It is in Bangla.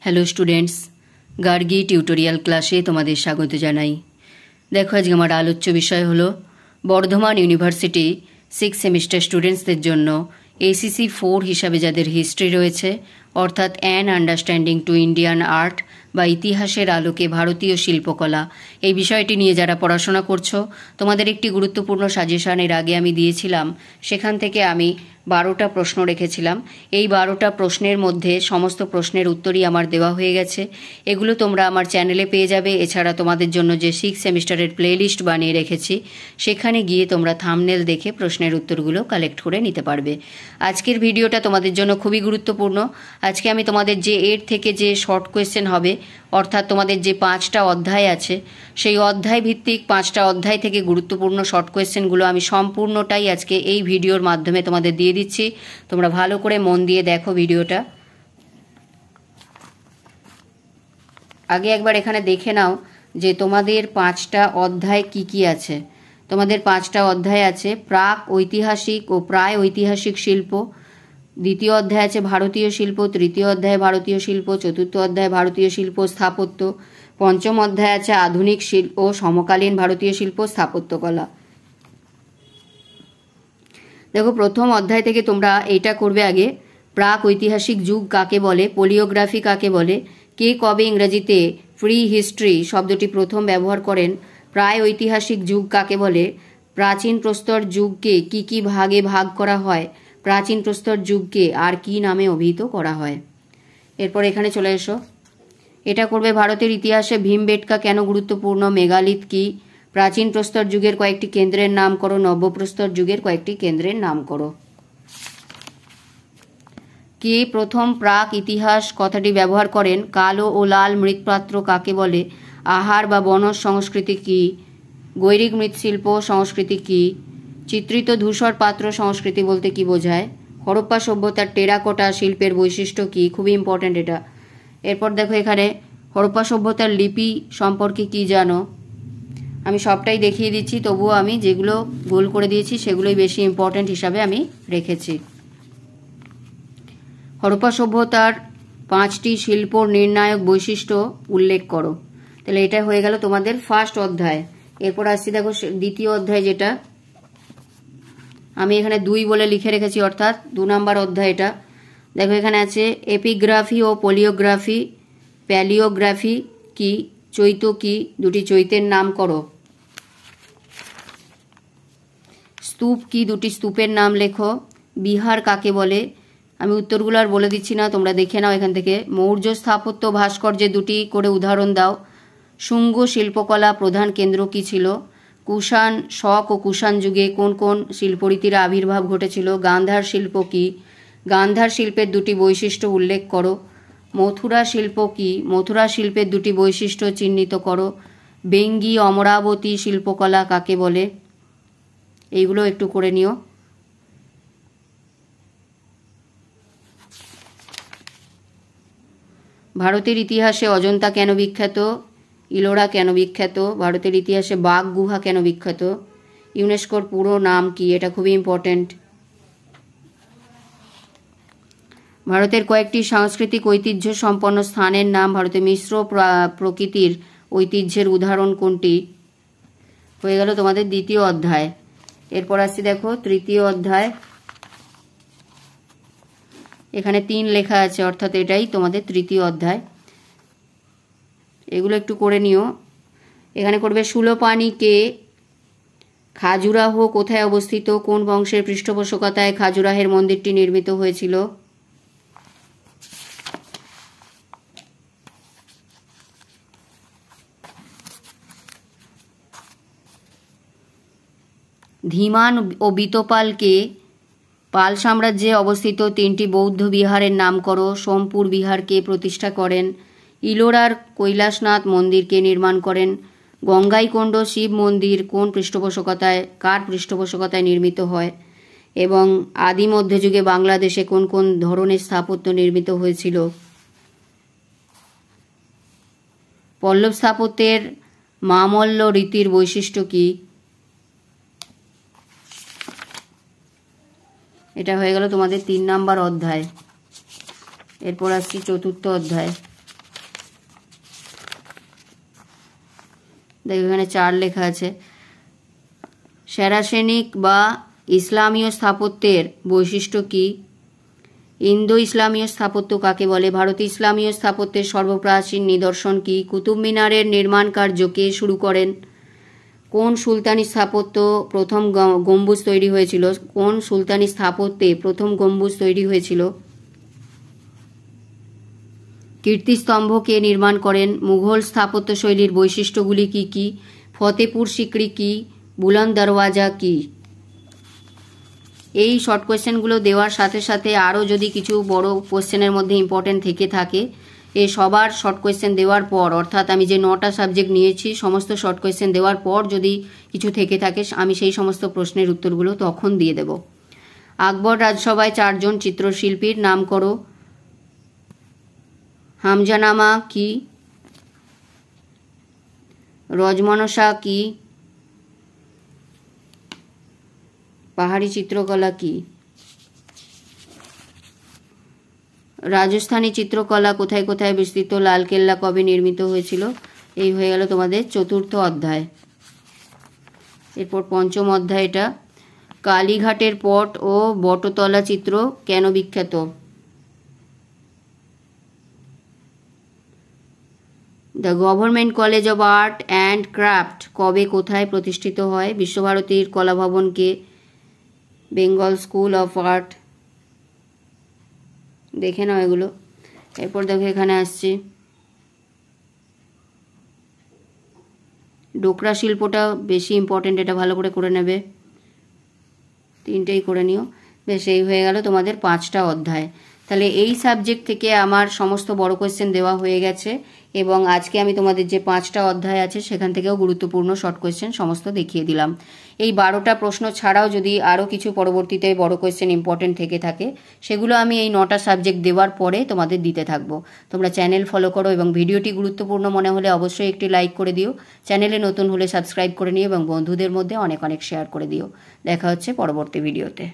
হ্যালো স্টুডেন্টস, গার্গী টিউটোরিয়াল ক্লাসে তোমাদের স্বাগত জানাই। দেখো, আজকে আমার আলোচ্য বিষয় হলো বর্ধমান ইউনিভার্সিটি 6 সেমিস্টার স্টুডেন্টসদের জন্য ACC 4 হিসাবে যাদের হিস্ট্রি রয়েছে, অর্থাৎ an understanding to Indian art বা ইতিহাসের আলোকে ভারতীয় শিল্পকলা, এই বিষয়টি নিয়ে যারা পড়াশোনা করছো, তোমাদের একটি গুরুত্বপূর্ণ সাজেশন এর আগে আমি দিয়েছিলাম। সেখান থেকে আমি 12টা প্রশ্ন রেখেছিলাম। এই 12টা প্রশ্নের মধ্যে সমস্ত প্রশ্নের উত্তরই আমার দেওয়া হয়ে গেছে। এগুলো তোমরা আমার চ্যানেলে পেয়ে যাবে। এছাড়া তোমাদের জন্য যে 6 সেমিস্টারের প্লেলিস্ট বানিয়ে রেখেছি, সেখানে গিয়ে তোমরা থাম্বনেল দেখে প্রশ্নের উত্তরগুলো কালেক্ট করে নিতে পারবে। আজকের ভিডিওটা তোমাদের জন্য খুবই গুরুত্বপূর্ণ। আজকে আমি তোমাদের যে এর থেকে যে শর্ট কোয়েশ্চেন হবে, অর্থাৎ তোমাদের যে 5টা অধ্যায় আছে, সেই অধ্যায় ভিত্তিক 5টা অধ্যায় থেকে গুরুত্বপূর্ণ শর্ট কোয়েশ্চেনগুলো আমি সম্পূর্ণটাই আজকে এই ভিডিওর মাধ্যমে তোমাদের দিয়ে দিচ্ছি। তোমরা ভালো করে মন দিয়ে দেখো ভিডিওটা। আগে একবার এখানে দেখে নাও যে তোমাদের 5টা অধ্যায় কি কি আছে। তোমাদের 5টা অধ্যায় আছে প্রাক ঐতিহাসিক ও প্রায় ঐতিহাসিক শিল্প, দ্বিতীয় অধ্যায় আছে ভারতীয় শিল্প, তৃতীয় অধ্যায় ভারতীয় শিল্প, চতুর্থ অধ্যায় ভারতীয় শিল্প স্থাপত্য, পঞ্চম অধ্যায় আছে আধুনিক শিল্প ও সমকালীন ভারতীয় শিল্প স্থাপত্যকলা। দেখো, প্রথম অধ্যায় থেকে তোমরা এইটা করবে আগে, প্রাক ঐতিহাসিক যুগ কাকে বলে, পোলিওগ্রাফি কাকে বলে, কে কবে ইংরেজিতে প্রি হিস্ট্রি শব্দটি প্রথম ব্যবহার করেন, প্রায় ঐতিহাসিক যুগ কাকে বলে, প্রাচীন প্রস্তর যুগকে কি কি ভাগে ভাগ করা হয়, প্রাচীন প্রস্তর যুগকে আর কি নামে অভিহিত করা হয়। এরপর এখানে চলে এসো, এটা করবে ভারতের ইতিহাসে ভীমবেটকা কেন গুরুত্বপূর্ণ, মেগালিথ কি, প্রাচীন প্রস্তর যুগের কয়েকটি কেন্দ্রের নাম করো, নব্যপ্রস্তর যুগের কয়েকটি কেন্দ্রের নাম করো। কে প্রথম প্রাক ইতিহাস কথাটি ব্যবহার করেন, কালো ও লাল মৃৎপাত্র কাকে বলে, আহার বা বনজ সংস্কৃতি কি, গৈরিক মৃৎশিল্প সংস্কৃতি কি, চিত্রিত ধূসর পাত্র সংস্কৃতি বলতে কি বোঝায়, হরপ্পা সভ্যতার টেরাকোটা শিল্পের বৈশিষ্ট্য কি, খুবই ইম্পর্ট্যান্ট এটা। এরপর দেখো এখানে হরপ্পা সভ্যতার লিপি সম্পর্কে কি জানো। আমি সবটাই দেখিয়ে দিচ্ছি, তবুও আমি যেগুলো গোল করে দিয়েছি সেগুলোই বেশি ইম্পর্ট্যান্ট হিসাবে আমি রেখেছি। হরপ্পা সভ্যতার 5টি শিল্প নির্ণায়ক বৈশিষ্ট্য উল্লেখ করো। তাহলে এটা হয়ে গেল তোমাদের ফার্স্ট অধ্যায়। এরপর আসছি দেখো দ্বিতীয় অধ্যায়, যেটা আমি এখানে 2 বলে লিখে রেখেছি, অর্থাৎ 2 নম্বর অধ্যায় এটা। দেখো এখানে আছে এপিগ্রাফি ও পোলিওগ্রাফি, প্যালিওগ্রাফি কি, চৈত কি, দুটি চৈতের নাম করো। স্তূপ কি, দুটি স্তূপের নাম লেখো। বিহার কাকে বলে, আমি উত্তরগুলো আর বলে দিচ্ছি না, তোমরা দেখে নাও এখান থেকে। মৌর্য স্থাপত্য ভাস্কর্যে দুটি করে উদাহরণ দাও। শুঙ্গ শিল্পকলা প্রধান কেন্দ্র কি ছিল। কুষাণ শক ও কুষাণ যুগে কোন কোন শিল্পরীতির আবির্ভাব ঘটেছিল। গান্ধার শিল্প কি, গান্ধার শিল্পের দুটি বৈশিষ্ট্য উল্লেখ করো। মথুরা শিল্প কি, মথুরা শিল্পের দুটি বৈশিষ্ট্য চিহ্নিত করো। বেঙ্গি অমরাবতী শিল্পকলা কাকে বলে, এইগুলো একটু করে নিও। ভারতের ইতিহাসে অজন্তা কেন বিখ্যাত, ইলোরা কেন বিখ্যাত, ভারতের ইতিহাসে বাঘ গুহা কেন বিখ্যাত, ইউনেস্কোর পুরো নাম কি, এটা খুবই ইম্পর্ট্যান্ট। ভারতের কয়েকটি সাংস্কৃতিক ঐতিহ্য সম্পন্ন স্থানের নাম, ভারতের মিশ্র প্রকৃতির ঐতিহ্যের উদাহরণ কোনটি। হয়ে গেল তোমাদের দ্বিতীয় অধ্যায়। এরপর আসছি দেখো তৃতীয় অধ্যায়। এখানে 3 লেখা আছে, অর্থাৎ এটাই তোমাদের তৃতীয় অধ্যায়। এগুলো একটু করে নিও। এখানে করবে সুলোপানি কে, খাজুরাহো কোথায় অবস্থিত, কোন বংশের পৃষ্ঠপোষকতায় খাজুরাহের মন্দিরটি নির্মিত হয়েছিল। ধীমান ও বিতপাল কে, পাল সাম্রাজ্যে অবস্থিত 3টি বৌদ্ধ বিহারের নাম করো। সোমপুর বিহারকে প্রতিষ্ঠা করেন। ইলোরার কৈলাসনাথ মন্দিরকে নির্মাণ করেন। গঙ্গাইকোন্ড শিব মন্দির কোন পৃষ্ঠপোষকতায়, কার পৃষ্ঠপোষকতায় নির্মিত হয়, এবং আদি মধ্যযুগে বাংলাদেশে কোন কোন ধরনের স্থাপত্য নির্মিত হয়েছিল। পল্লব স্থাপত্যের মামল্ল রীতির বৈশিষ্ট্য কি। এটা হয়ে গেল তোমাদের 3 নম্বর অধ্যায়। এরপর আসছি চতুর্থ অধ্যায়। দেখো এখানে 4 লেখা আছে। সারাসেনিক বা ইসলামীয় স্থাপত্যের বৈশিষ্ট্য কী? ইন্দো ইসলামীয় স্থাপত্য কাকে বলে? ভারতীয় ইসলামীয় স্থাপত্যের সর্বপ্রাচীন নিদর্শন কী? কুতুব মিনারের নির্মাণ কার্য কে শুরু করেন? কোন সুলতানি স্থাপত্য প্রথম গম্বুজ তৈরি হয়েছিল? কোন সুলতানি স্থাপত্যে প্রথম গম্বুজ তৈরি হয়েছিল? কীর্তিস্তম্ভ কে নির্মাণ করেন? মুঘল স্থাপত্য শৈলীর বৈশিষ্ট্যগুলি কী কী? ফতেপুর সিকরি কী? বুলন্দ দরওয়াজা কী? এই শর্ট কোয়েশ্চেনগুলো দেওয়ার সাথে সাথে আরও যদি কিছু বড় কোয়েশ্চেনের মধ্যে ইম্পর্টেন্ট থেকে থাকে, এ সবার শর্ট কোয়েশ্চেন দেওয়ার পর, অর্থাৎ আমি যে 9টা সাবজেক্ট নিয়েছি সমস্ত শর্ট কোয়েশ্চেন দেওয়ার পর যদি কিছু থেকে থাকে, আমি সেই সমস্ত প্রশ্নের উত্তরগুলো তখন দিয়ে দেব। আকবর রাজসভায় 4 জন চিত্রশিল্পীর নাম করো। হামজানামা কি? রজমনসা কি? পাহাড়ি চিত্রকলা কি? রাজস্থানী চিত্রকলা কোথায় কোথায় বিস্তৃত? লালকেল্লা কবে নির্মিত হয়েছিল? এই হয়ে গেল তোমাদের 4র্থ অধ্যায়। এরপর 5ম অধ্যায়, এটা কালীঘাটের পট ও বটতলা চিত্র কেন বিখ্যাত? The government college of art and craft কবে কোথায় প্রতিষ্ঠিত হয়? বিশ্বভারতীর কলাভবনকে বেঙ্গল স্কুল অফ আর্ট। দেখে নাও এগুলো। এরপর দেখো এখানে আসছি ডোকরা শিল্পটা বেশি ইম্পর্টেন্ট, এটা ভালো করে করে নেবে, 3টেই করে নিও। বেশ, এই হয়ে গেল তোমাদের 5টা অধ্যায়। তাহলে এই সাবজেক্ট থেকে আমার সমস্ত বড় কোয়েশ্চেন দেওয়া হয়ে গেছে এবং আজকে আমি তোমাদের যে 5টা অধ্যায় আছে সেখান থেকেও গুরুত্বপূর্ণ শর্ট কোয়েশ্চেন সমস্ত দেখিয়ে দিলাম। এই 12টা প্রশ্ন ছাড়াও যদি আরও কিছু পরবর্তীতে বড় কোয়েশ্চেন ইম্পর্টেন্ট থেকে থাকে সেগুলো আমি এই 9টা সাবজেক্ট দেওয়ার পরে তোমাদের দিতে থাকবো। তোমরা চ্যানেল ফলো করো এবং ভিডিওটি গুরুত্বপূর্ণ মনে হলে অবশ্যই একটি লাইক করে দিও। চ্যানেলে নতুন হলে সাবস্ক্রাইব করে নিও এবং বন্ধুদের মধ্যে অনেক অনেক শেয়ার করে দিও। দেখা হচ্ছে পরবর্তী ভিডিওতে।